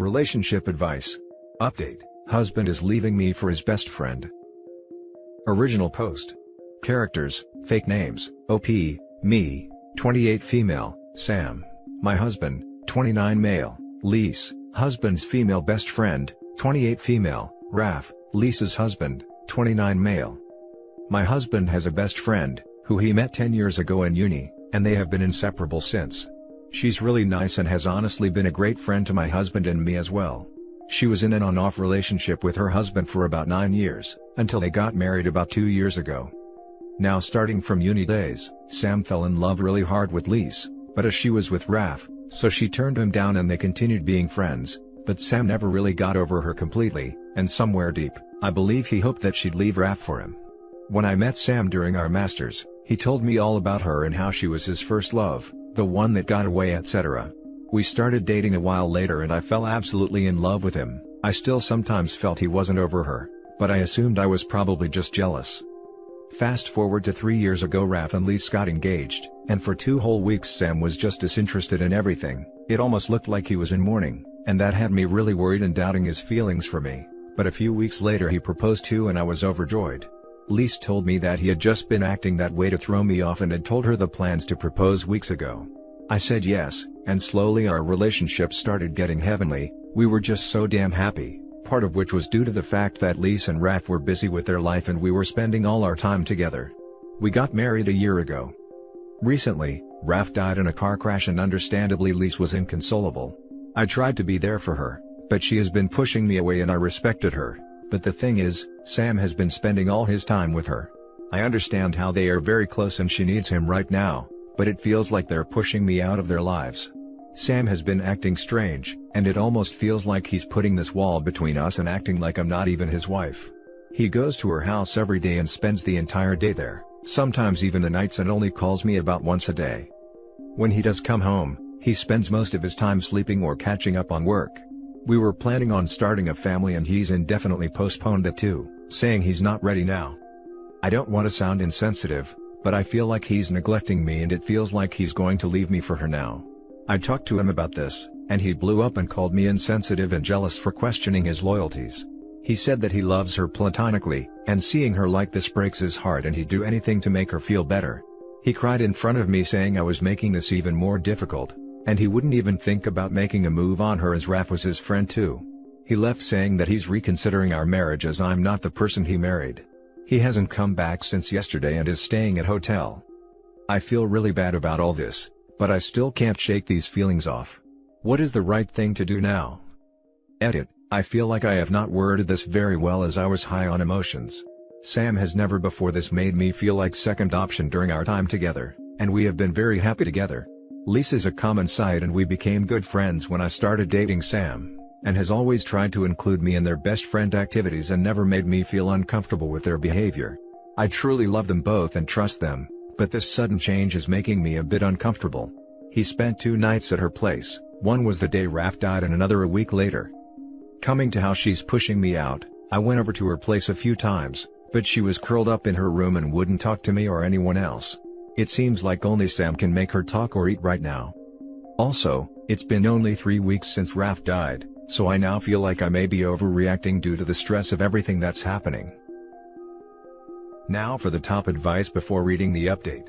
Relationship advice. Update: husband is leaving me for his best friend. Original post. Characters, fake names: OP, me, 28 female, Sam, my husband, 29 male, Lise, husband's female best friend, 28 female, Raf, Lisa's husband, 29 male. My husband has a best friend, who he met 10 years ago in uni, and they have been inseparable since. She's really nice and has honestly been a great friend to my husband and me as well. She was in an on-off relationship with her husband for about 9 years, until they got married about 2 years ago. Now, starting from uni days, Sam fell in love really hard with Lise, but as she was with Raf, so she turned him down and they continued being friends, but Sam never really got over her completely, and somewhere deep, I believe he hoped that she'd leave Raf for him. When I met Sam during our masters, he told me all about her and how she was his first love, the one that got away, etc. We started dating a while later and I fell absolutely in love with him. I still sometimes felt he wasn't over her, but I assumed I was probably just jealous. Fast forward to 3 years ago, Raf and Lise got engaged, and for 2 whole weeks Sam was just disinterested in everything. It almost looked like he was in mourning, and that had me really worried and doubting his feelings for me. But a few weeks later he proposed to and I was overjoyed. Lise told me that he had just been acting that way to throw me off and had told her the plans to propose weeks ago. I said yes, and slowly our relationship started getting heavenly. We were just so damn happy, part of which was due to the fact that Lise and Raf were busy with their life and we were spending all our time together. We got married a year ago. Recently, Raf died in a car crash and understandably Lise was inconsolable. I tried to be there for her, but she has been pushing me away and I respected her. But the thing is, Sam has been spending all his time with her. I understand how they are very close and she needs him right now, but it feels like they're pushing me out of their lives. Sam has been acting strange, and it almost feels like he's putting this wall between us and acting like I'm not even his wife. He goes to her house every day and spends the entire day there, sometimes even the nights, and only calls me about once a day. When he does come home, he spends most of his time sleeping or catching up on work. We were planning on starting a family and he's indefinitely postponed that too, saying he's not ready now. I don't want to sound insensitive, but I feel like he's neglecting me and it feels like he's going to leave me for her now. I talked to him about this, and he blew up and called me insensitive and jealous for questioning his loyalties. He said that he loves her platonically, and seeing her like this breaks his heart and he'd do anything to make her feel better. He cried in front of me saying I was making this even more difficult, and he wouldn't even think about making a move on her as Raf was his friend too. He left saying that he's reconsidering our marriage as I'm not the person he married. He hasn't come back since yesterday and is staying at hotel. I feel really bad about all this, but I still can't shake these feelings off. What is the right thing to do now? Edit: I feel like I have not worded this very well as I was high on emotions. Sam has never before this made me feel like second option during our time together, and we have been very happy together. Lise is a common sight and we became good friends when I started dating Sam, and has always tried to include me in their best friend activities and never made me feel uncomfortable with their behavior. I truly love them both and trust them, but this sudden change is making me a bit uncomfortable. He spent 2 nights at her place, one was the day Raf died and another a week later. Coming to how she's pushing me out, I went over to her place a few times, but she was curled up in her room and wouldn't talk to me or anyone else. It seems like only Sam can make her talk or eat right now. Also, it's been only 3 weeks since Raf died, so I now feel like I may be overreacting due to the stress of everything that's happening. Now for the top advice before reading the update.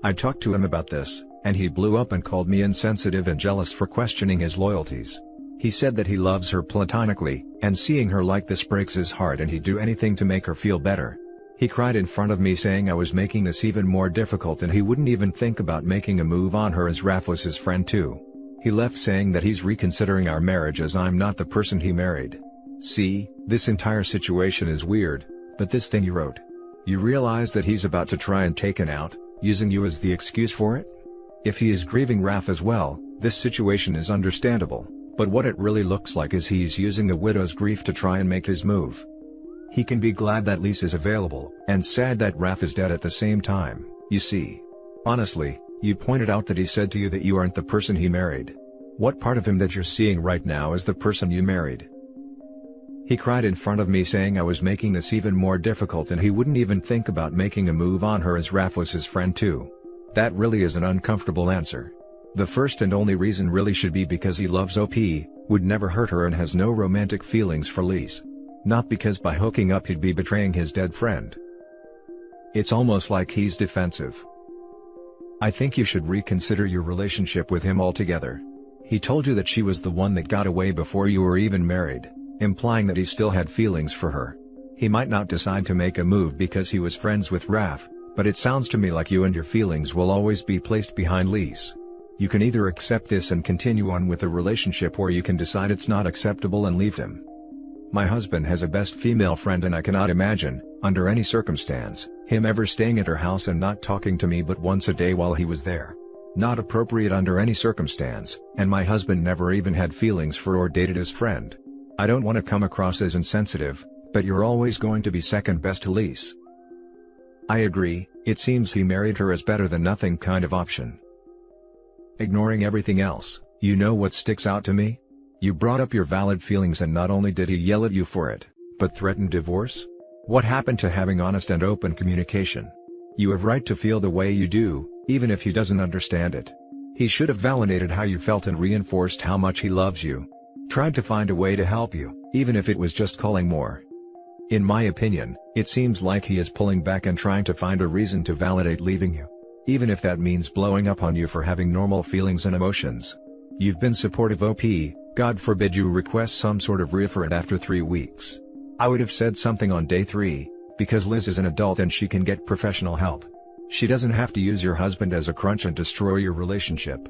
I talked to him about this, and he blew up and called me insensitive and jealous for questioning his loyalties. He said that he loves her platonically, and seeing her like this breaks his heart and he'd do anything to make her feel better. He cried in front of me saying I was making this even more difficult and he wouldn't even think about making a move on her as Raf was his friend too. He left saying that he's reconsidering our marriage as I'm not the person he married. See, this entire situation is weird, but this thing you wrote. You realize that he's about to try and take it out, using you as the excuse for it? If he is grieving Raf as well, this situation is understandable, but what it really looks like is he's using the widow's grief to try and make his move. He can be glad that Lise is available, and sad that Raf is dead at the same time, you see. Honestly, you pointed out that he said to you that you aren't the person he married. What part of him that you're seeing right now is the person you married? He cried in front of me saying I was making this even more difficult and he wouldn't even think about making a move on her as Raf was his friend too. That really is an uncomfortable answer. The first and only reason really should be because he loves OP, would never hurt her and has no romantic feelings for Liz. Not because by hooking up he'd be betraying his dead friend. It's almost like he's defensive. I think you should reconsider your relationship with him altogether. He told you that she was the one that got away before you were even married, implying that he still had feelings for her. He might not decide to make a move because he was friends with Raf, but it sounds to me like you and your feelings will always be placed behind Liz. You can either accept this and continue on with the relationship, or you can decide it's not acceptable and leave him. My husband has a best female friend and I cannot imagine, under any circumstance, him ever staying at her house and not talking to me but once a day while he was there. Not appropriate under any circumstance, and my husband never even had feelings for or dated his friend. I don't want to come across as insensitive, but you're always going to be second best to Liz. I agree, it seems he married her as better than nothing kind of option. Ignoring everything else, you know what sticks out to me? You brought up your valid feelings, and not only did he yell at you for it, but threatened divorce? What happened to having honest and open communication? You have right to feel the way you do, even if he doesn't understand it. He should have validated how you felt and reinforced how much he loves you. Tried to find a way to help you, even if it was just calling more. In my opinion, it seems like he is pulling back and trying to find a reason to validate leaving you. Even if that means blowing up on you for having normal feelings and emotions. You've been supportive OP, God forbid you request some sort of referral after 3 weeks. I would have said something on day 3, because Liz is an adult and she can get professional help. She doesn't have to use your husband as a crutch and destroy your relationship.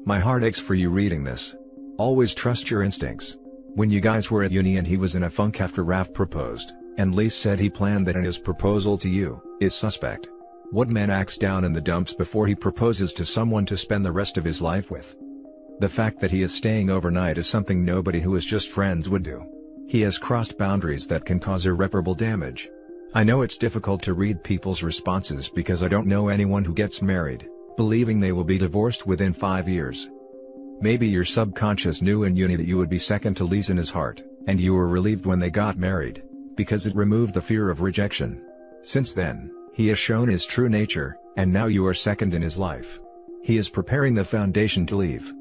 My heart aches for you reading this. Always trust your instincts. When you guys were at uni and he was in a funk after Raf proposed, and Liz said he planned that in his proposal to you, is suspect. What man acts down in the dumps before he proposes to someone to spend the rest of his life with? The fact that he is staying overnight is something nobody who is just friends would do. He has crossed boundaries that can cause irreparable damage. I know it's difficult to read people's responses because I don't know anyone who gets married, believing they will be divorced within 5 years. Maybe your subconscious knew in uni that you would be second to Liz in his heart, and you were relieved when they got married, because it removed the fear of rejection. Since then, he has shown his true nature, and now you are second in his life. He is preparing the foundation to leave.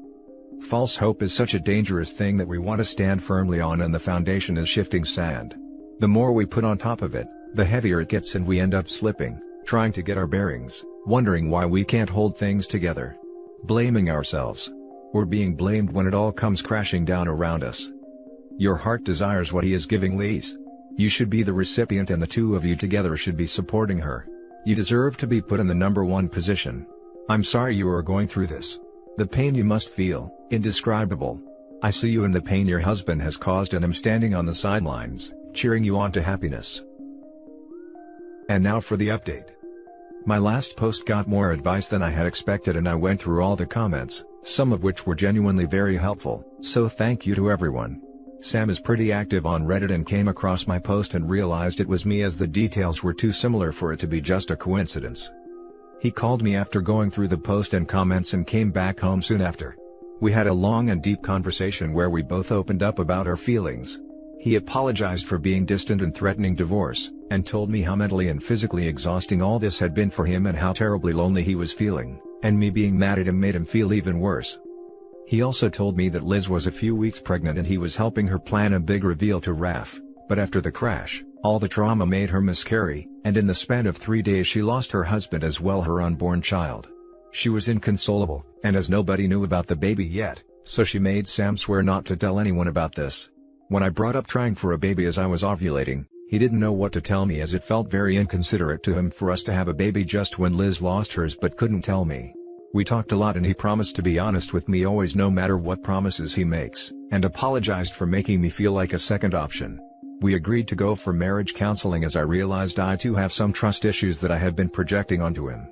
False hope is such a dangerous thing that we want to stand firmly on, and the foundation is shifting sand. The more we put on top of it, the heavier it gets, and we end up slipping, trying to get our bearings, wondering why we can't hold things together. Blaming ourselves. Or being blamed when it all comes crashing down around us. Your heart desires what he is giving Liz. You should be the recipient, and the two of you together should be supporting her. You deserve to be put in the number 1 position. I'm sorry you are going through this. The pain you must feel, indescribable. I see you in the pain your husband has caused, and am standing on the sidelines, cheering you on to happiness. And now for the update. My last post got more advice than I had expected, and I went through all the comments, some of which were genuinely very helpful, so thank you to everyone. Sam is pretty active on Reddit and came across my post and realized it was me, as the details were too similar for it to be just a coincidence. He called me after going through the post and comments and came back home soon after. We had a long and deep conversation where we both opened up about our feelings. He apologized for being distant and threatening divorce, and told me how mentally and physically exhausting all this had been for him and how terribly lonely he was feeling, and me being mad at him made him feel even worse. He also told me that Liz was a few weeks pregnant and he was helping her plan a big reveal to Raf, but after the crash, all the trauma made her miscarry, and in the span of 3 days she lost her husband as well her unborn child. She was inconsolable, and as nobody knew about the baby yet, so she made Sam swear not to tell anyone about this. When I brought up trying for a baby as I was ovulating, he didn't know what to tell me, as it felt very inconsiderate to him for us to have a baby just when Liz lost hers, but couldn't tell me. We talked a lot and he promised to be honest with me always, no matter what promises he makes, and apologized for making me feel like a second option. We agreed to go for marriage counseling as I realized I too have some trust issues that I had been projecting onto him.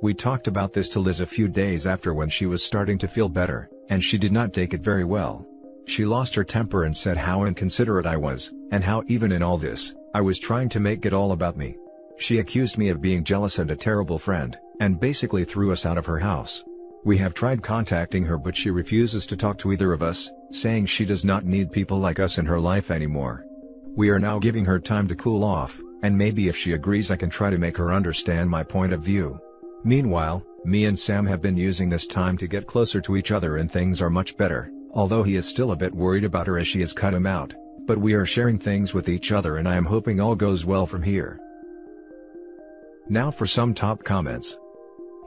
We talked about this to Liz a few days after when she was starting to feel better, and she did not take it very well. She lost her temper and said how inconsiderate I was, and how even in all this, I was trying to make it all about me. She accused me of being jealous and a terrible friend, and basically threw us out of her house. We have tried contacting her, but she refuses to talk to either of us, saying she does not need people like us in her life anymore. We are now giving her time to cool off, and maybe if she agrees I can try to make her understand my point of view. Meanwhile, Me and Sam have been using this time to get closer to each other and things are much better, although he is still a bit worried about her as she has cut him out, but we are sharing things with each other and I am hoping all goes well from here. Now for some top comments.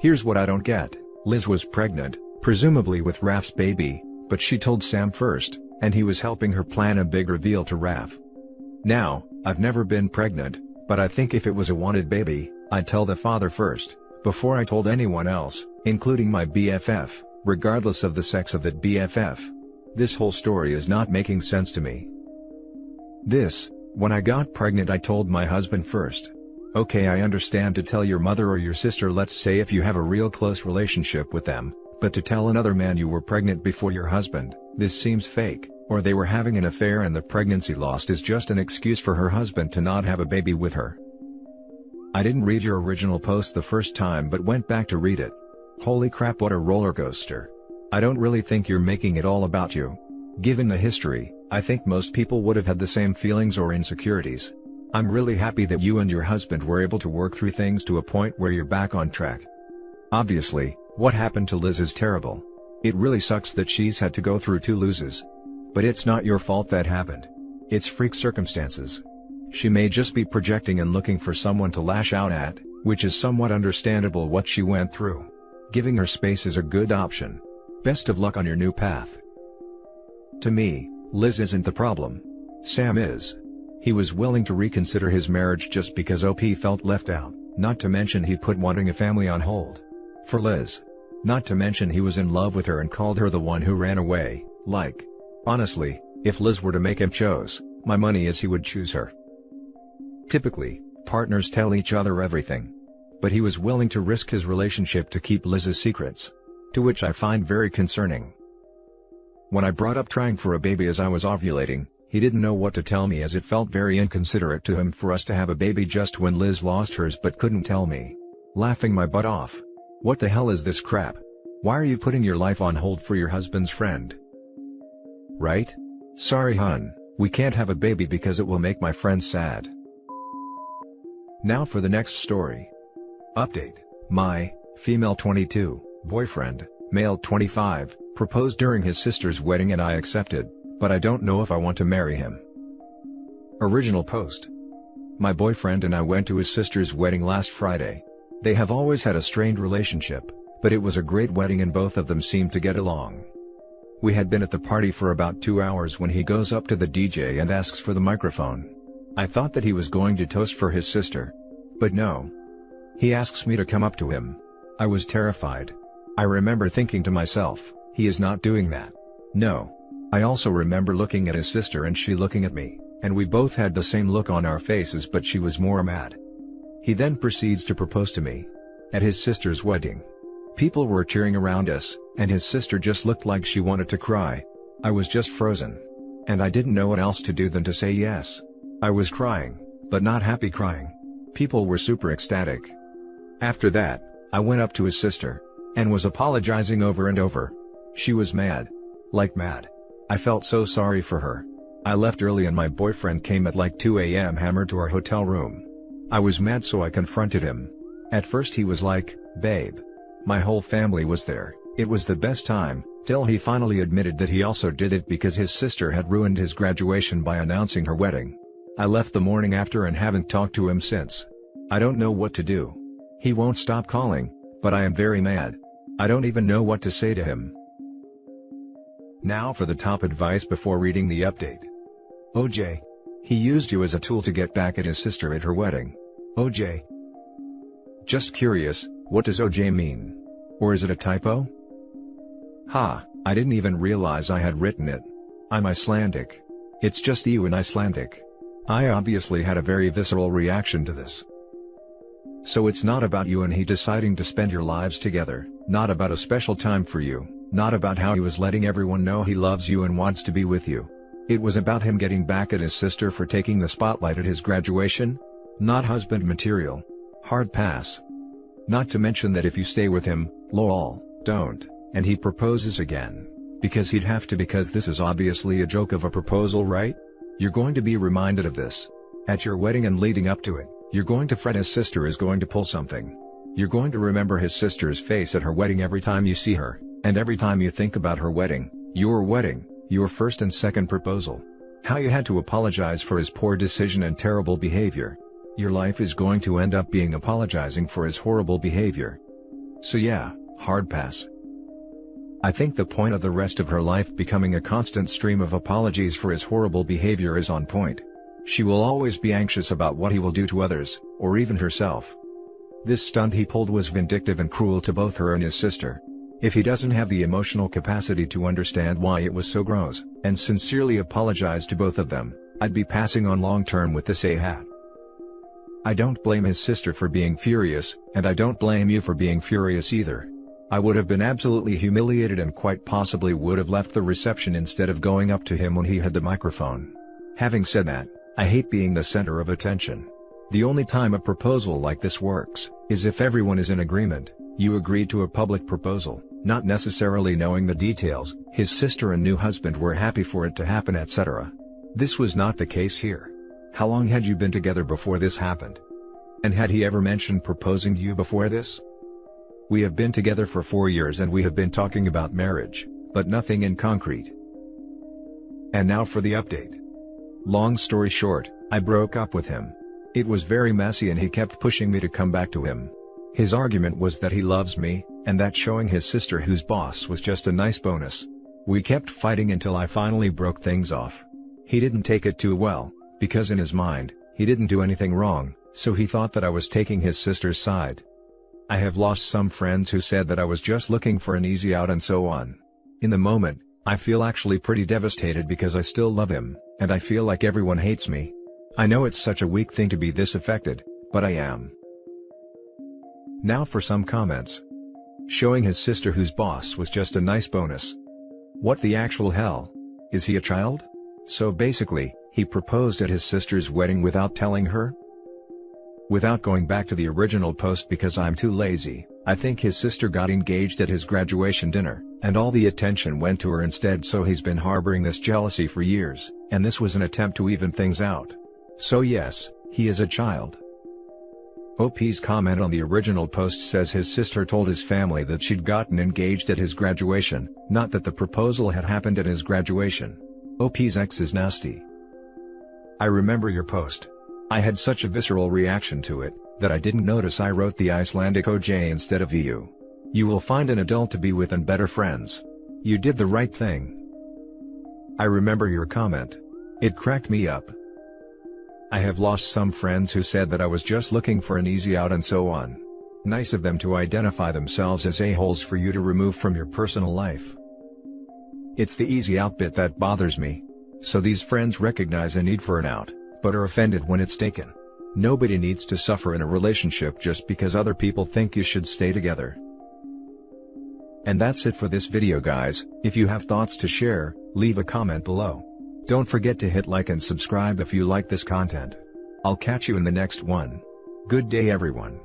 Here's what I don't get. Liz was pregnant, presumably with Raf's baby, but she told Sam first, and he was helping her plan a big reveal to Raf. Now, I've never been pregnant, but I think if it was a wanted baby, I'd tell the father first, before I told anyone else, including my BFF, regardless of the sex of that BFF. This whole story is not making sense to me. When I got pregnant I told my husband first. Okay, I understand to tell your mother or your sister, let's say if you have a real close relationship with them, but to tell another man you were pregnant before your husband, this seems fake, or they were having an affair and the pregnancy lost is just an excuse for her husband to not have a baby with her. I didn't read your original post the first time but went back to read it. Holy crap, what a roller coaster. I don't really think you're making it all about you. Given the history, I think most people would have had the same feelings or insecurities. I'm really happy that you and your husband were able to work through things to a point where you're back on track. Obviously, what happened to Liz is terrible. It really sucks that she's had to go through 2 losses. But it's not your fault that happened. It's freak circumstances. She may just be projecting and looking for someone to lash out at, which is somewhat understandable what she went through. Giving her space is a good option. Best of luck on your new path. To me, Liz isn't the problem. Sam is. He was willing to reconsider his marriage just because OP felt left out, not to mention he put wanting a family on hold. For Liz. Not to mention he was in love with her and called her the one who ran away, like. Honestly, if Liz were to make him choose, my money is he would choose her. Typically, partners tell each other everything. But he was willing to risk his relationship to keep Liz's secrets. To which I find very concerning. When I brought up trying for a baby as I was ovulating, he didn't know what to tell me as it felt very inconsiderate to him for us to have a baby just when Liz lost hers but couldn't tell me. Laughing my butt off. What the hell is this crap? Why are you putting your life on hold for your husband's friend? Right? Sorry hun, we can't have a baby because it will make my friends sad. Now for the next story. Update. My, female 22, boyfriend, male 25, proposed during his sister's wedding and I accepted, but I don't know if I want to marry him. Original post. My boyfriend and I went to his sister's wedding last Friday. They have always had a strained relationship, but it was a great wedding and both of them seemed to get along. We had been at the party for about 2 hours when he goes up to the DJ and asks for the microphone. I thought that he was going to toast for his sister. But no. He asks me to come up to him. I was terrified. I remember thinking to myself, he is not doing that. No. I also remember looking at his sister and she looking at me, and we both had the same look on our faces but she was more mad. He then proceeds to propose to me. At his sister's wedding. People were cheering around us, and his sister just looked like she wanted to cry. I was just frozen. And I didn't know what else to do than to say yes. I was crying, but not happy crying. People were super ecstatic. After that, I went up to his sister, and was apologizing over and over. She was mad. Like mad. I felt so sorry for her. I left early and my boyfriend came at like 2 a.m. hammered to our hotel room. I was mad so I confronted him. At first he was like, babe. My whole family was there, it was the best time, till he finally admitted that he also did it because his sister had ruined his graduation by announcing her wedding. I left the morning after and haven't talked to him since. I don't know what to do. He won't stop calling, but I am very mad. I don't even know what to say to him. Now for the top advice before reading the update. OJ. He used you as a tool to get back at his sister at her wedding. OJ. Just curious, what does OJ mean? Or is it a typo? Ha, I didn't even realize I had written it. I'm Icelandic. It's just you in Icelandic. I obviously had a very visceral reaction to this. So it's not about you and he deciding to spend your lives together, not about a special time for you, not about how he was letting everyone know he loves you and wants to be with you. It was about him getting back at his sister for taking the spotlight at his graduation? Not husband material. Hard pass. Not to mention that if you stay with him, lol, don't, and he proposes again. Because he'd have to because this is obviously a joke of a proposal, right? You're going to be reminded of this. At your wedding and leading up to it, you're going to fret his sister is going to pull something. You're going to remember his sister's face at her wedding every time you see her, and every time you think about her wedding, your first and second proposal. How you had to apologize for his poor decision and terrible behavior. Your life is going to end up being apologizing for his horrible behavior. So yeah, hard pass. I think the point of the rest of her life becoming a constant stream of apologies for his horrible behavior is on point. She will always be anxious about what he will do to others, or even herself. This stunt he pulled was vindictive and cruel to both her and his sister. If he doesn't have the emotional capacity to understand why it was so gross, and sincerely apologize to both of them, I'd be passing on long term with this A-hat. I don't blame his sister for being furious, and I don't blame you for being furious either. I would have been absolutely humiliated and quite possibly would have left the reception instead of going up to him when he had the microphone. Having said that, I hate being the center of attention. The only time a proposal like this works, is if everyone is in agreement. You agreed to a public proposal, not necessarily knowing the details. His sister and new husband were happy for it to happen, etc. This was not the case here. How long had you been together before this happened? And had he ever mentioned proposing to you before this? We have been together for 4 years and we have been talking about marriage, but nothing in concrete. And now for the update. Long story short, I broke up with him. It was very messy and he kept pushing me to come back to him. His argument was that he loves me, and that showing his sister who's boss was just a nice bonus. We kept fighting until I finally broke things off. He didn't take it too well, because in his mind, he didn't do anything wrong, so he thought that I was taking his sister's side. I have lost some friends who said that I was just looking for an easy out and so on. In the moment, I feel actually pretty devastated because I still love him, and I feel like everyone hates me. I know it's such a weak thing to be this affected, but I am. Now for some comments. Showing his sister who's boss was just a nice bonus. What the actual hell? Is he a child? So basically, he proposed at his sister's wedding without telling her? Without going back to the original post because I'm too lazy, I think his sister got engaged at his graduation dinner, and all the attention went to her instead, so he's been harboring this jealousy for years, and this was an attempt to even things out. So yes, he is a child. OP's comment on the original post says his sister told his family that she'd gotten engaged at his graduation, not that the proposal had happened at his graduation. OP's ex is nasty. I remember your post. I had such a visceral reaction to it, that I didn't notice I wrote the Icelandic OJ instead of EU. You will find an adult to be with and better friends. You did the right thing. I remember your comment. It cracked me up. I have lost some friends who said that I was just looking for an easy out and so on. Nice of them to identify themselves as a-holes for you to remove from your personal life. It's the easy out bit that bothers me. So these friends recognize a need for an out, but are offended when it's taken. Nobody needs to suffer in a relationship just because other people think you should stay together. And that's it for this video, guys. If you have thoughts to share, leave a comment below. Don't forget to hit like and subscribe if you like this content. I'll catch you in the next one. Good day, everyone.